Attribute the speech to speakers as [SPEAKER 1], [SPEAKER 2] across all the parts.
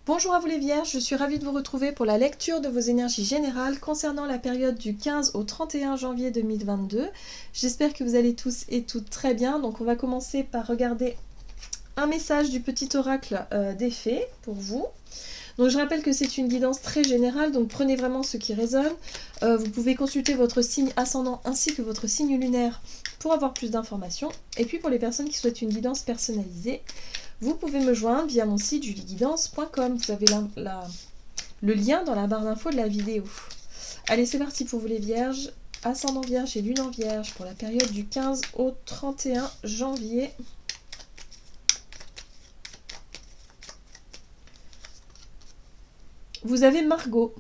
[SPEAKER 1] Bonjour à vous les Vierges, je suis ravie de vous retrouver pour la lecture de vos énergies générales concernant la période du 15 au 31 janvier 2022. J'espère que vous allez tous et toutes très bien. Donc on va commencer par regarder un message du petit oracle des fées pour vous. Donc je rappelle que c'est une guidance très générale, donc prenez vraiment ce qui résonne. Vous pouvez consulter votre signe ascendant ainsi que votre signe lunaire pour avoir plus d'informations. Et puis pour les personnes qui souhaitent une guidance personnalisée, vous pouvez me joindre via mon site julieguidance.com. Vous avez le lien dans la barre d'infos de la vidéo. Allez, c'est parti pour vous les Vierges. Ascendant Vierge et Lune en Vierge pour la période du 15 au 31 janvier. Vous avez Margot.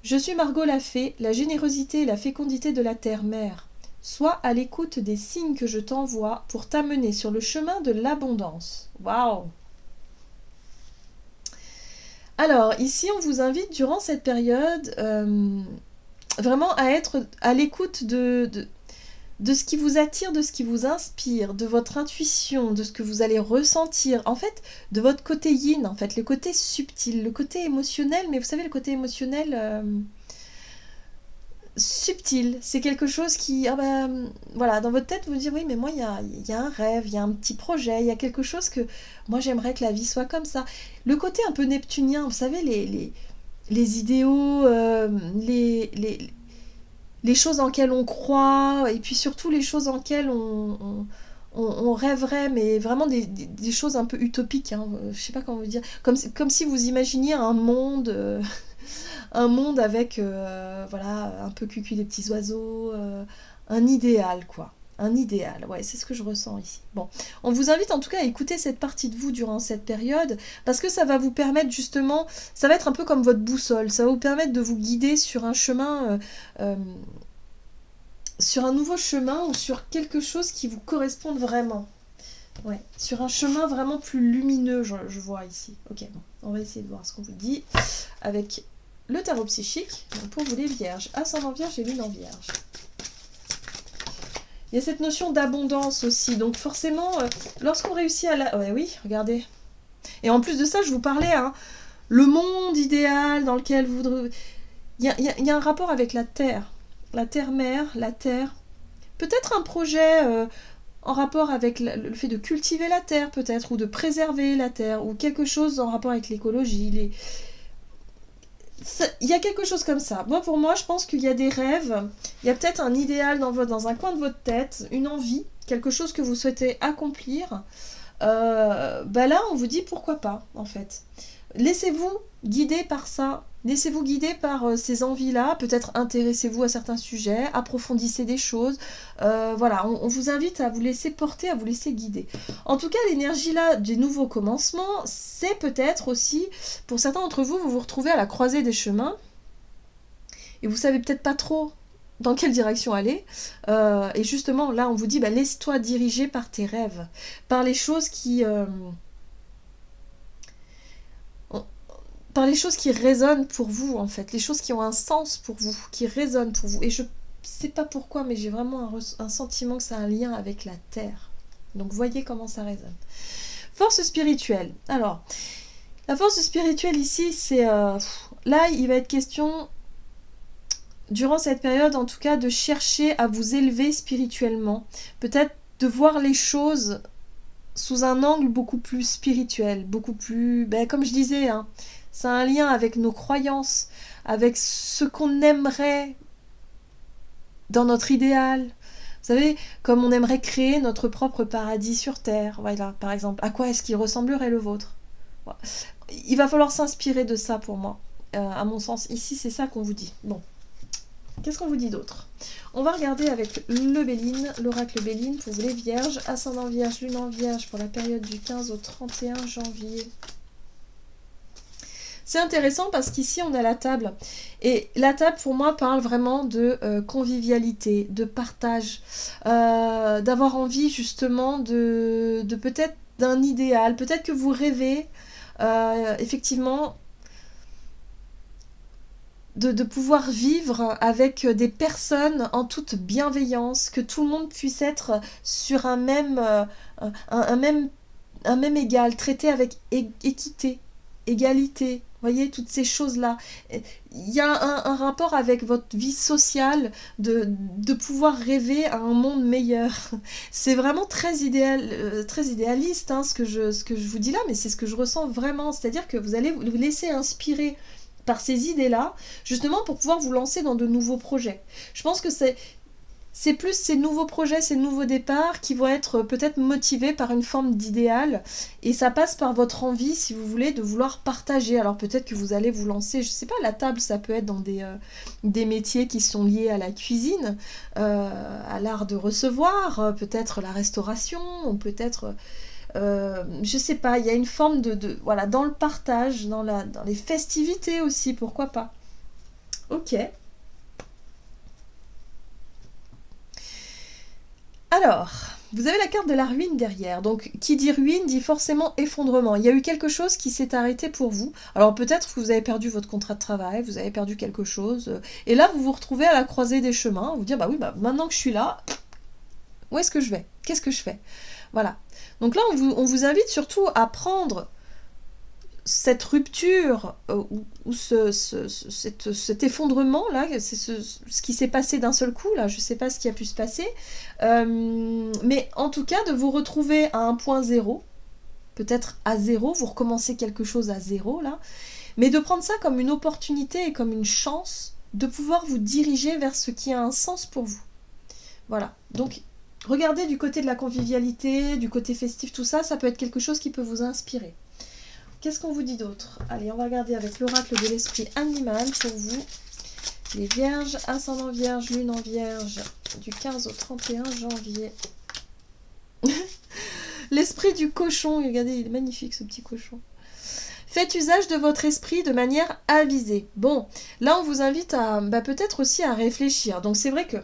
[SPEAKER 1] Je suis Margot la fée, la générosité et la fécondité de la terre-mère. Sois à l'écoute des signes que je t'envoie pour t'amener sur le chemin de l'abondance. Waouh! Alors, ici, on vous invite durant cette période vraiment à être à l'écoute de ce qui vous attire, de ce qui vous inspire, de votre intuition, de ce que vous allez ressentir. En fait, de votre côté yin, en fait, le côté subtil, le côté émotionnel, mais vous savez, le côté émotionnel subtil, c'est quelque chose qui, voilà, dans votre tête, vous dites, oui, mais moi, il y a un rêve, il y a un petit projet, il y a quelque chose que, moi, j'aimerais que la vie soit comme ça. Le côté un peu neptunien, vous savez, les idéaux, les choses en lesquelles on croit, et puis surtout les choses en lesquelles on rêverait, mais vraiment des choses un peu utopiques, hein, je sais pas comment vous dire, comme si vous imaginiez un monde avec, voilà, un peu cucu des petits oiseaux, un idéal, quoi. Un idéal, ouais, c'est ce que je ressens ici. Bon, on vous invite en tout cas à écouter cette partie de vous durant cette période, parce que ça va vous permettre justement, ça va être un peu comme votre boussole, ça va vous permettre de vous guider sur un chemin, sur un nouveau chemin ou sur quelque chose qui vous corresponde vraiment. Ouais, sur un chemin vraiment plus lumineux, je vois ici. Ok, bon, on va essayer de voir ce qu'on vous dit avec le tarot psychique, donc pour vous les Vierges, ascendant Vierge et Lune en Vierge. Il y a cette notion d'abondance aussi, donc forcément, lorsqu'on réussit à la... Ouais, oui, regardez. Et en plus de ça, je vous parlais, hein, le monde idéal dans lequel vous... Il y a un rapport avec la terre-mère, la terre. Peut-être un projet en rapport avec le fait de cultiver la terre, peut-être, ou de préserver la terre, ou quelque chose en rapport avec l'écologie, il y a quelque chose comme ça. Moi, pour moi, je pense qu'il y a des rêves, il y a peut-être un idéal dans un coin de votre tête, une envie, quelque chose que vous souhaitez accomplir. Là, on vous dit pourquoi pas, en fait. Laissez-vous guider par ça. Laissez-vous guider par ces envies-là. Peut-être intéressez-vous à certains sujets, approfondissez des choses. Voilà, on vous invite à vous laisser porter, à vous laisser guider. En tout cas, l'énergie là des nouveaux commencements, c'est peut-être aussi, pour certains d'entre vous, vous vous retrouvez à la croisée des chemins et vous savez peut-être pas trop dans quelle direction aller. Et justement, là, on vous dit, laisse-toi diriger par tes rêves, par les choses par les choses qui résonnent pour vous, en fait, les choses qui ont un sens pour vous, qui résonnent pour vous. Et je sais pas pourquoi, mais j'ai vraiment un sentiment que ça a un lien avec la terre. Donc voyez comment ça résonne. Force spirituelle. Alors, la force spirituelle ici, c'est... là, il va être question, durant cette période, en tout cas, de chercher à vous élever spirituellement. Peut-être de voir les choses sous un angle beaucoup plus spirituel, beaucoup plus... comme je disais, hein, ça a un lien avec nos croyances, avec ce qu'on aimerait dans notre idéal. Vous savez, comme on aimerait créer notre propre paradis sur Terre, voilà, par exemple. À quoi est-ce qu'il ressemblerait le vôtre? Il va falloir s'inspirer de ça pour moi. À mon sens, ici, c'est ça qu'on vous dit. Bon, qu'est-ce qu'on vous dit d'autre? On va regarder avec le Béline, l'oracle Béline pour vous les Vierges, ascendant Vierge, Lune en Vierge pour la période du 15 au 31 janvier. C'est intéressant parce qu'ici on a la table et la table pour moi parle vraiment de convivialité, de partage, d'avoir envie justement de peut-être d'un idéal, peut-être que vous rêvez effectivement de pouvoir vivre avec des personnes en toute bienveillance, que tout le monde puisse être sur un même égal, traité avec équité. égalité, voyez, toutes ces choses-là. Il y a un rapport avec votre vie sociale, de pouvoir rêver à un monde meilleur. C'est vraiment très très idéaliste hein, ce que je vous dis là, mais c'est ce que je ressens vraiment. C'est-à-dire que vous allez vous laisser inspirer par ces idées-là, justement pour pouvoir vous lancer dans de nouveaux projets. Je pense que c'est plus ces nouveaux projets, ces nouveaux départs qui vont être peut-être motivés par une forme d'idéal. Et ça passe par votre envie, si vous voulez, de vouloir partager. Alors peut-être que vous allez vous lancer, je sais pas, la table, ça peut être dans des métiers qui sont liés à la cuisine, à l'art de recevoir, peut-être la restauration, ou peut-être... je sais pas, il y a une forme voilà, dans le partage, dans les festivités aussi, pourquoi pas. Ok. Alors, vous avez la carte de la ruine derrière. Donc, qui dit ruine dit forcément effondrement. Il y a eu quelque chose qui s'est arrêté pour vous. Alors, peut-être que vous avez perdu votre contrat de travail, vous avez perdu quelque chose. Et là, vous vous retrouvez à la croisée des chemins. Vous dire, bah oui, bah, maintenant que je suis là, où est-ce que je vais? Qu'est-ce que je fais? Voilà. Donc là, on vous invite surtout à prendre cette rupture ou cet effondrement là, c'est ce qui s'est passé d'un seul coup là, je sais pas ce qui a pu se passer, mais en tout cas de vous retrouver à un point zéro, peut-être à zéro, vous recommencez quelque chose à zéro là, mais de prendre ça comme une opportunité et comme une chance de pouvoir vous diriger vers ce qui a un sens pour vous. Voilà, donc regardez du côté de la convivialité, du côté festif, tout ça, ça peut être quelque chose qui peut vous inspirer. Qu'est-ce qu'on vous dit d'autre? Allez, on va regarder avec l'oracle de l'esprit animal pour vous. Les vierges, ascendant vierge, lune en vierge, du 15 au 31 janvier. L'esprit du cochon, regardez, il est magnifique ce petit cochon. Faites usage de votre esprit de manière avisée. Bon, là on vous invite à peut-être aussi à réfléchir. Donc c'est vrai que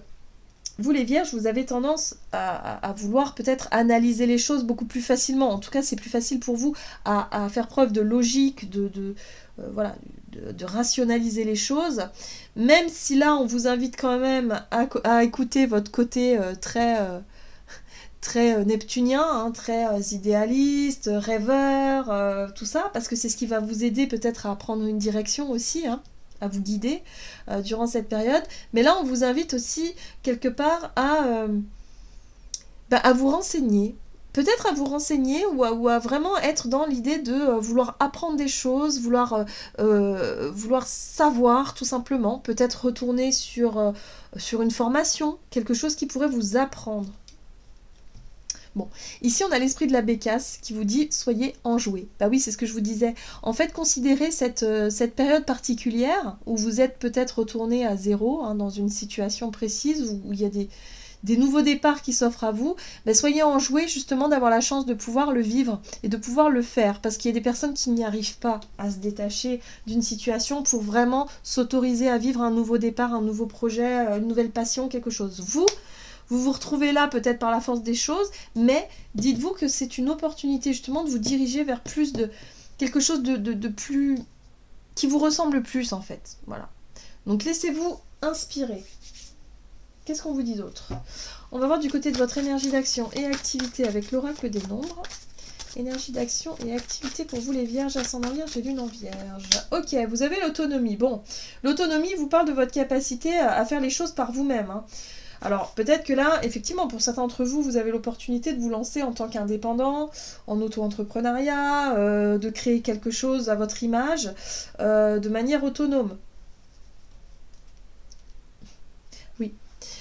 [SPEAKER 1] vous les vierges, vous avez tendance à vouloir peut-être analyser les choses beaucoup plus facilement. En tout cas, c'est plus facile pour vous à faire preuve de logique, voilà, de rationaliser les choses. Même si là, on vous invite quand même à écouter votre côté très neptunien, hein, très idéaliste, rêveur, tout ça, parce que c'est ce qui va vous aider peut-être à prendre une direction aussi, hein, à vous guider durant cette période. Mais là, on vous invite aussi quelque part à vous renseigner. Peut-être à vous renseigner ou à vraiment être dans l'idée de vouloir apprendre des choses, vouloir savoir tout simplement. Peut-être retourner sur une formation, quelque chose qui pourrait vous apprendre. Bon, ici on a l'esprit de la bécasse qui vous dit soyez enjoués. Bah oui, c'est ce que je vous disais. En fait, considérez cette période particulière où vous êtes peut-être retourné à zéro, hein, dans une situation précise où il y a des nouveaux départs qui s'offrent à vous. Bah, soyez enjoués justement d'avoir la chance de pouvoir le vivre et de pouvoir le faire. Parce qu'il y a des personnes qui n'y arrivent pas à se détacher d'une situation pour vraiment s'autoriser à vivre un nouveau départ, un nouveau projet, une nouvelle passion, quelque chose. Vous vous retrouvez là peut-être par la force des choses, mais dites-vous que c'est une opportunité justement de vous diriger vers plus de quelque chose de plus qui vous ressemble plus en fait. Voilà. Donc laissez-vous inspirer. Qu'est-ce qu'on vous dit d'autre? On va voir du côté de votre énergie d'action et activité avec l'oracle des nombres. Énergie d'action et activité pour vous les vierges, ascendant vierge et lune en vierge. Ok, vous avez l'autonomie. Bon, l'autonomie vous parle de votre capacité à faire les choses par vous-même, hein. Alors, peut-être que là, effectivement, pour certains d'entre vous, vous avez l'opportunité de vous lancer en tant qu'indépendant, en auto-entrepreneuriat, de créer quelque chose à votre image, de manière autonome.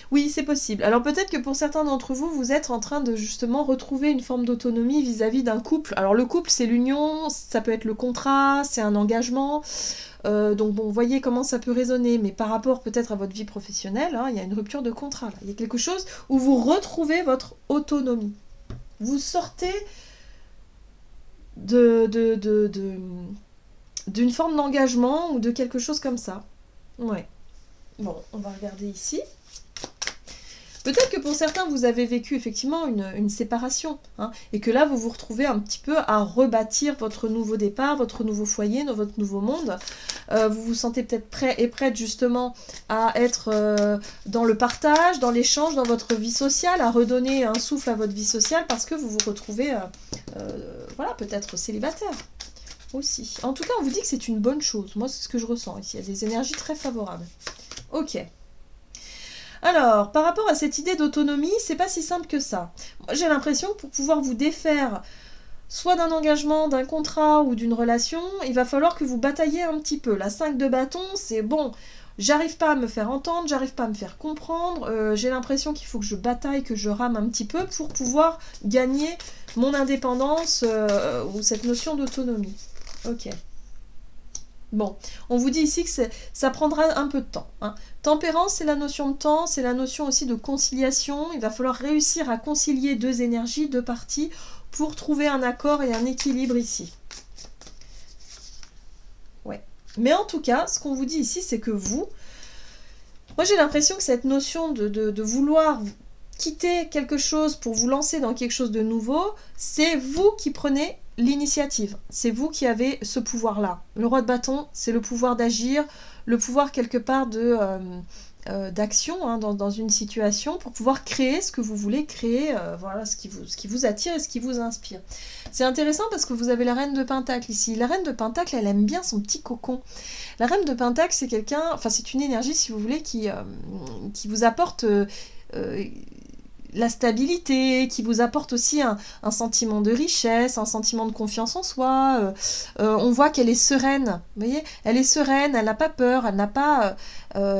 [SPEAKER 1] Oui, c'est possible. Alors peut-être que pour certains d'entre vous, vous êtes en train de justement retrouver une forme d'autonomie vis-à-vis d'un couple. Alors le couple, c'est l'union, ça peut être le contrat, c'est un engagement. Donc bon, voyez comment ça peut résonner. Mais par rapport peut-être à votre vie professionnelle, hein, il y a une rupture de contrat. Là. Il y a quelque chose où vous retrouvez votre autonomie. Vous sortez d'une forme d'engagement ou de quelque chose comme ça. Ouais. Bon, on va regarder ici. Peut-être que pour certains, vous avez vécu effectivement une séparation, hein, et que là, vous vous retrouvez un petit peu à rebâtir votre nouveau départ, votre nouveau foyer, votre nouveau monde. Vous vous sentez peut-être prêt et prête justement à être dans le partage, dans l'échange, dans votre vie sociale, à redonner un souffle à votre vie sociale parce que vous vous retrouvez, voilà, peut-être célibataire. aussi. En tout cas, on vous dit que c'est une bonne chose. Moi, c'est ce que je ressens ici. Il y a des énergies très favorables. Ok. Alors, par rapport à cette idée d'autonomie, c'est pas si simple que ça. Moi, j'ai l'impression que pour pouvoir vous défaire soit d'un engagement, d'un contrat ou d'une relation, il va falloir que vous bataillez un petit peu. La 5 de bâton, c'est bon, j'arrive pas à me faire entendre, j'arrive pas à me faire comprendre, j'ai l'impression qu'il faut que je bataille, que je rame un petit peu pour pouvoir gagner mon indépendance ou cette notion d'autonomie. Ok. Bon, on vous dit ici que ça prendra un peu de temps. Hein. Tempérance, c'est la notion de temps, c'est la notion aussi de conciliation. Il va falloir réussir à concilier deux énergies, deux parties, pour trouver un accord et un équilibre ici. Ouais. Mais en tout cas, ce qu'on vous dit ici, c'est que vous... Moi, j'ai l'impression que cette notion de vouloir quitter quelque chose pour vous lancer dans quelque chose de nouveau, c'est vous qui prenez l'initiative. C'est vous qui avez ce pouvoir-là. Le roi de bâton, c'est le pouvoir d'agir, le pouvoir quelque part d'action hein, dans une situation pour pouvoir créer ce que vous voulez créer, voilà, ce qui vous attire et ce qui vous inspire. C'est intéressant parce que vous avez la reine de Pentacle ici. La reine de Pentacle, elle aime bien son petit cocon. La reine de Pentacle, c'est quelqu'un, enfin c'est une énergie si vous voulez qui vous apporte la stabilité, qui vous apporte aussi un sentiment de richesse, un sentiment de confiance en soi. On voit qu'elle est sereine, vous voyez, elle est sereine, elle n'a pas peur, elle n'a pas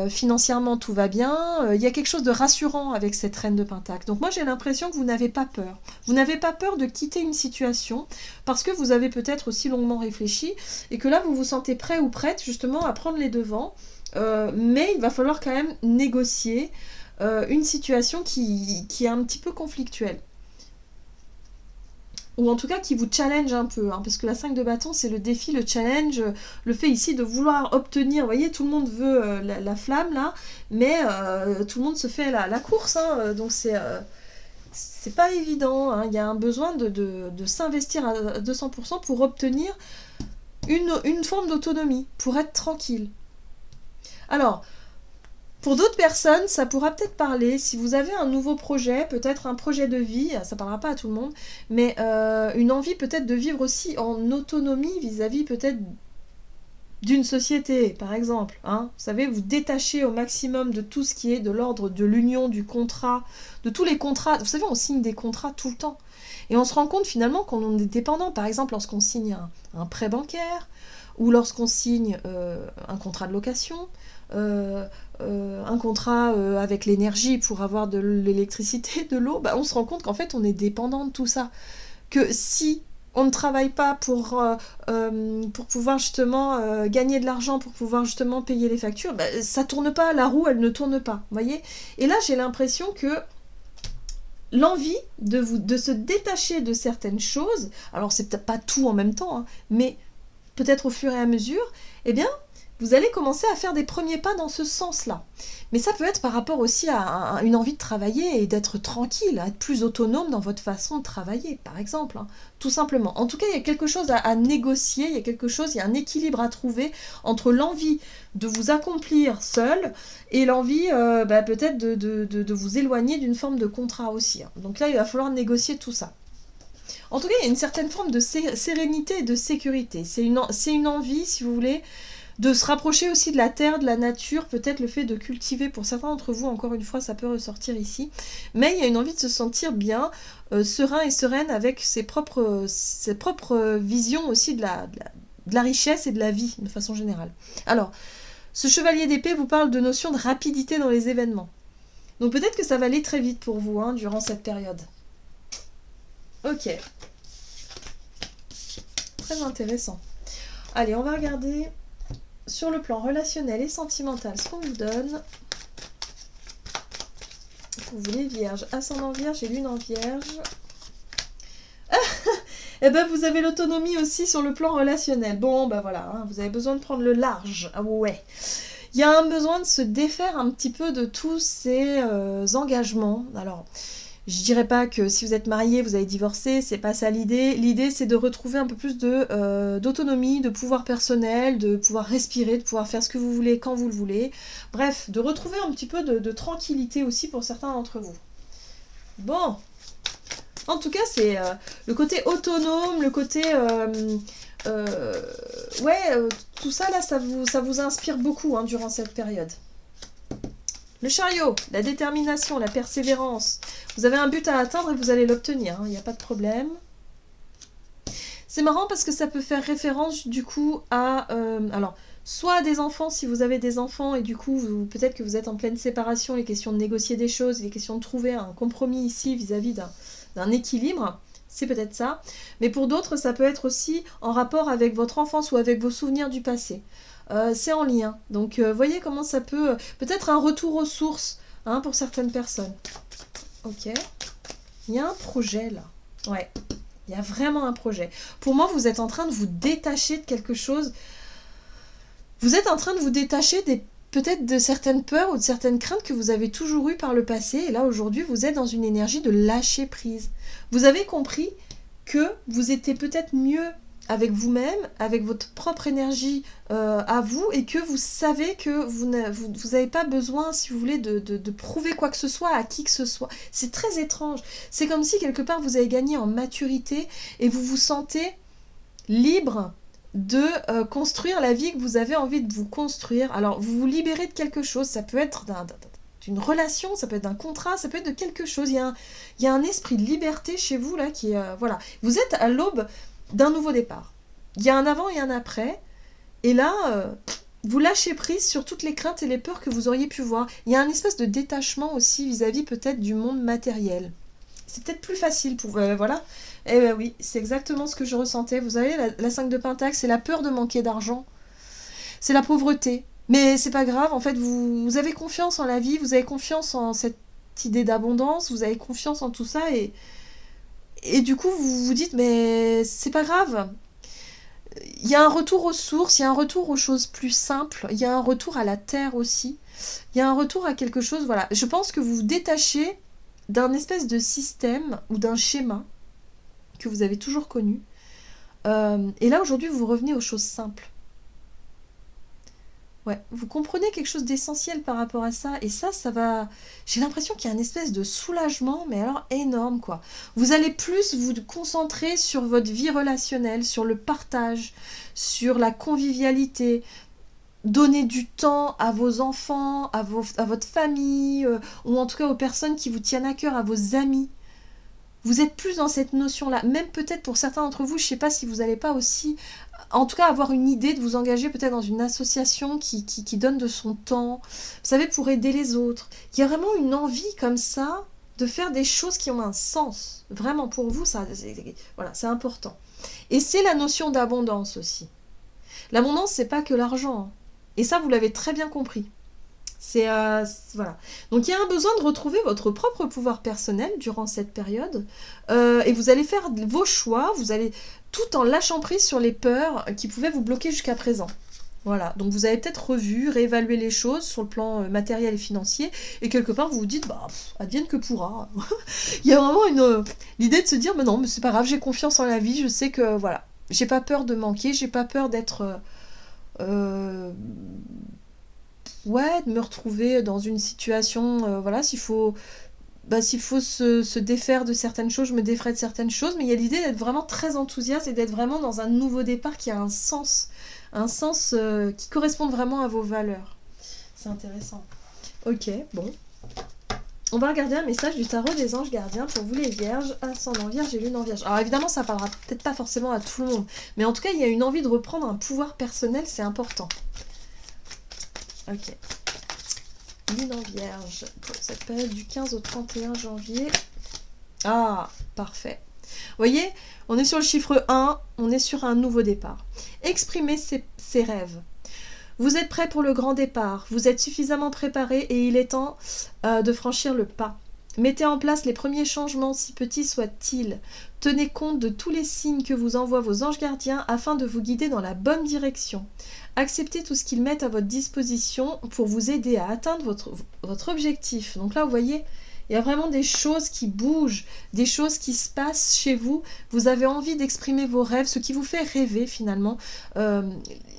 [SPEAKER 1] financièrement tout va bien. Il y a quelque chose de rassurant avec cette reine de Pentacle. Donc moi j'ai l'impression que vous n'avez pas peur. Vous n'avez pas peur de quitter une situation parce que vous avez peut-être aussi longuement réfléchi et que là vous vous sentez prêt ou prête justement à prendre les devants. Mais il va falloir quand même négocier une situation qui est un petit peu conflictuelle. Ou en tout cas qui vous challenge un peu, hein, parce que la 5 de bâton, c'est le défi, le challenge, le fait ici de vouloir obtenir, vous voyez, tout le monde veut la flamme, là, mais tout le monde se fait la course, hein, donc c'est pas évident, hein, il y a un besoin de s'investir à 200% pour obtenir une forme d'autonomie, pour être tranquille. Alors, pour d'autres personnes, ça pourra peut-être parler, si vous avez un nouveau projet, peut-être un projet de vie, ça ne parlera pas à tout le monde, mais une envie peut-être de vivre aussi en autonomie vis-à-vis peut-être d'une société, par exemple. Hein. Vous savez, vous détachez au maximum de tout ce qui est de l'ordre de l'union, du contrat, de tous les contrats. Vous savez, on signe des contrats tout le temps. Et on se rend compte finalement qu'on est dépendant. Par exemple, lorsqu'on signe un prêt bancaire, ou lorsqu'on signe un contrat de location, un contrat avec l'énergie pour avoir de l'électricité, de l'eau, bah, on se rend compte qu'en fait on est dépendant de tout ça. Que si on ne travaille pas pour pouvoir justement gagner de l'argent, pour pouvoir justement payer les factures, bah, ça tourne pas, la roue elle ne tourne pas, voyez. Et là j'ai l'impression que l'envie de se détacher de certaines choses, alors c'est peut-être pas tout en même temps, hein, mais peut-être au fur et à mesure, eh bien vous allez commencer à faire des premiers pas dans ce sens-là. Mais ça peut être par rapport aussi à une envie de travailler et d'être tranquille, à être plus autonome dans votre façon de travailler, par exemple. Hein, tout simplement. En tout cas, il y a quelque chose à négocier, il y a un équilibre à trouver entre l'envie de vous accomplir seul et l'envie peut-être de vous éloigner d'une forme de contrat aussi. Hein. Donc là, il va falloir négocier tout ça. En tout cas, il y a une certaine forme de sérénité et de sécurité. C'est une envie, si vous voulez, de se rapprocher aussi de la terre, de la nature, peut-être le fait de cultiver, pour certains d'entre vous, encore une fois, ça peut ressortir ici, mais il y a une envie de se sentir bien, serein et sereine avec ses propres visions aussi de la richesse et de la vie, de façon générale. Alors, ce chevalier d'épée vous parle de notion de rapidité dans les événements. Donc peut-être que ça va aller très vite pour vous, hein, durant cette période. Ok. Très intéressant. Allez, on va regarder... sur le plan relationnel et sentimental, ce qu'on vous donne. Pour vous les vierges, ascendant vierge et lune en vierge. Et ben vous avez l'autonomie aussi sur le plan relationnel. Bon, ben voilà, hein, vous avez besoin de prendre le large. Ah ouais. Il y a un besoin de se défaire un petit peu de tous ces engagements. Alors... je dirais pas que si vous êtes marié, vous allez divorcer, c'est pas ça l'idée. L'idée, c'est de retrouver un peu plus d'autonomie, de pouvoir personnel, de pouvoir respirer, de pouvoir faire ce que vous voulez quand vous le voulez. Bref, de retrouver un petit peu de tranquillité aussi pour certains d'entre vous. Bon, en tout cas, c'est le côté autonome, le côté ouais, tout ça là, ça vous inspire beaucoup hein, durant cette période. Le chariot, la détermination, la persévérance. Vous avez un but à atteindre et vous allez l'obtenir, il n'y a pas de problème. C'est marrant parce que ça peut faire référence du coup à... alors, soit à des enfants si vous avez des enfants et du coup peut-être que vous êtes en pleine séparation, les questions de négocier des choses, les questions de trouver un compromis ici vis-à-vis d'un équilibre, c'est peut-être ça. Mais pour d'autres, ça peut être aussi en rapport avec votre enfance ou avec vos souvenirs du passé. C'est en lien. Donc voyez comment ça peut... peut-être un retour aux sources hein, pour certaines personnes. Ok. Il y a un projet là. Ouais. Il y a vraiment un projet. Pour moi, vous êtes en train de vous détacher de quelque chose. Vous êtes en train de vous détacher peut-être de certaines peurs ou de certaines craintes que vous avez toujours eues par le passé. Et là, aujourd'hui, vous êtes dans une énergie de lâcher prise. Vous avez compris que vous étiez peut-être mieux avec vous-même, avec votre propre énergie à vous, et que vous savez que vous n'avez pas besoin, si vous voulez, de prouver quoi que ce soit à qui que ce soit. C'est très étrange. C'est comme si, quelque part, vous avez gagné en maturité et vous vous sentez libre de construire la vie que vous avez envie de vous construire. Alors, vous vous libérez de quelque chose. Ça peut être d'une relation, ça peut être d'un contrat, ça peut être de quelque chose. Il y a un esprit de liberté chez vous, là, qui est... voilà. Vous êtes à l'aube d'un nouveau départ. Il y a un avant et un après. Et là, vous lâchez prise sur toutes les craintes et les peurs que vous auriez pu voir. Il y a un espèce de détachement aussi vis-à-vis peut-être du monde matériel. C'est peut-être plus facile pour... voilà. Eh bien oui, c'est exactement ce que je ressentais. Vous savez, la 5 de Pentacle, c'est la peur de manquer d'argent. C'est la pauvreté. Mais c'est pas grave, en fait, vous avez confiance en la vie, vous avez confiance en cette idée d'abondance, vous avez confiance en tout ça et du coup, vous vous dites, mais c'est pas grave. Il y a un retour aux sources, il y a un retour aux choses plus simples, il y a un retour à la terre aussi. Il y a un retour à quelque chose, voilà. Je pense que vous vous détachez d'un espèce de système ou d'un schéma que vous avez toujours connu. Et là, aujourd'hui, vous revenez aux choses simples. Ouais, vous comprenez quelque chose d'essentiel par rapport à ça, et ça va... J'ai l'impression qu'il y a une espèce de soulagement, mais alors énorme, quoi. Vous allez plus vous concentrer sur votre vie relationnelle, sur le partage, sur la convivialité, donner du temps à vos enfants, à votre famille, ou en tout cas aux personnes qui vous tiennent à cœur, à vos amis. Vous êtes plus dans cette notion-là, même peut-être pour certains d'entre vous, je ne sais pas si vous n'allez pas aussi, en tout cas avoir une idée de vous engager peut-être dans une association qui donne de son temps, vous savez, pour aider les autres. Il y a vraiment une envie comme ça de faire des choses qui ont un sens. Vraiment, pour vous, ça, voilà, c'est important. Et c'est la notion d'abondance aussi. L'abondance, c'est pas que l'argent, hein. Et ça, vous l'avez très bien compris. Voilà. Donc il y a un besoin de retrouver votre propre pouvoir personnel durant cette période et vous allez faire vos choix, vous allez tout en lâchant prise sur les peurs qui pouvaient vous bloquer jusqu'à présent. Voilà, donc vous avez peut-être revu, réévalué les choses sur le plan matériel et financier et quelque part vous vous dites, bah, advienne que pourra. Il y a vraiment l'idée de se dire, mais non, mais c'est pas grave, j'ai confiance en la vie, je sais que, voilà, j'ai pas peur de manquer, j'ai pas peur d'être... ouais, de me retrouver dans une situation, voilà, s'il faut se défaire de certaines choses, je me déferai de certaines choses, mais il y a l'idée d'être vraiment très enthousiaste et d'être vraiment dans un nouveau départ qui a un sens qui corresponde vraiment à vos valeurs. C'est intéressant. Ok, bon. On va regarder un message du tarot des anges gardiens pour vous les vierges, ascendant vierge et lune en vierge. Alors évidemment, ça parlera peut-être pas forcément à tout le monde, mais en tout cas, il y a une envie de reprendre un pouvoir personnel, c'est important. Ok. Lune en vierge pour cette période du 15 au 31 janvier. Ah, parfait. Vous voyez, on est sur le chiffre 1, on est sur un nouveau départ. Exprimez ses rêves. Vous êtes prêt pour le grand départ, vous êtes suffisamment préparé et il est temps de franchir le pas. Mettez en place les premiers changements, si petits soient-ils. Tenez compte de tous les signes que vous envoient vos anges gardiens afin de vous guider dans la bonne direction. Acceptez tout ce qu'ils mettent à votre disposition pour vous aider à atteindre votre objectif. Donc là, vous voyez, il y a vraiment des choses qui bougent, des choses qui se passent chez vous. Vous avez envie d'exprimer vos rêves, ce qui vous fait rêver finalement.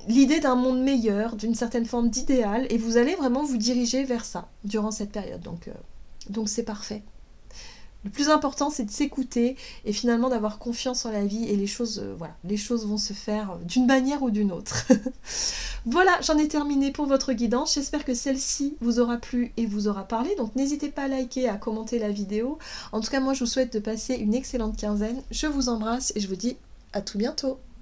[SPEAKER 1] L'idée d'un monde meilleur, d'une certaine forme d'idéal, et vous allez vraiment vous diriger vers ça durant cette période. Donc c'est parfait. Le plus important, c'est de s'écouter et finalement d'avoir confiance en la vie et les choses, voilà, les choses vont se faire d'une manière ou d'une autre. Voilà, j'en ai terminé pour votre guidance. J'espère que celle-ci vous aura plu et vous aura parlé. Donc n'hésitez pas à liker, à commenter la vidéo. En tout cas, moi, je vous souhaite de passer une excellente quinzaine. Je vous embrasse et je vous dis à tout bientôt.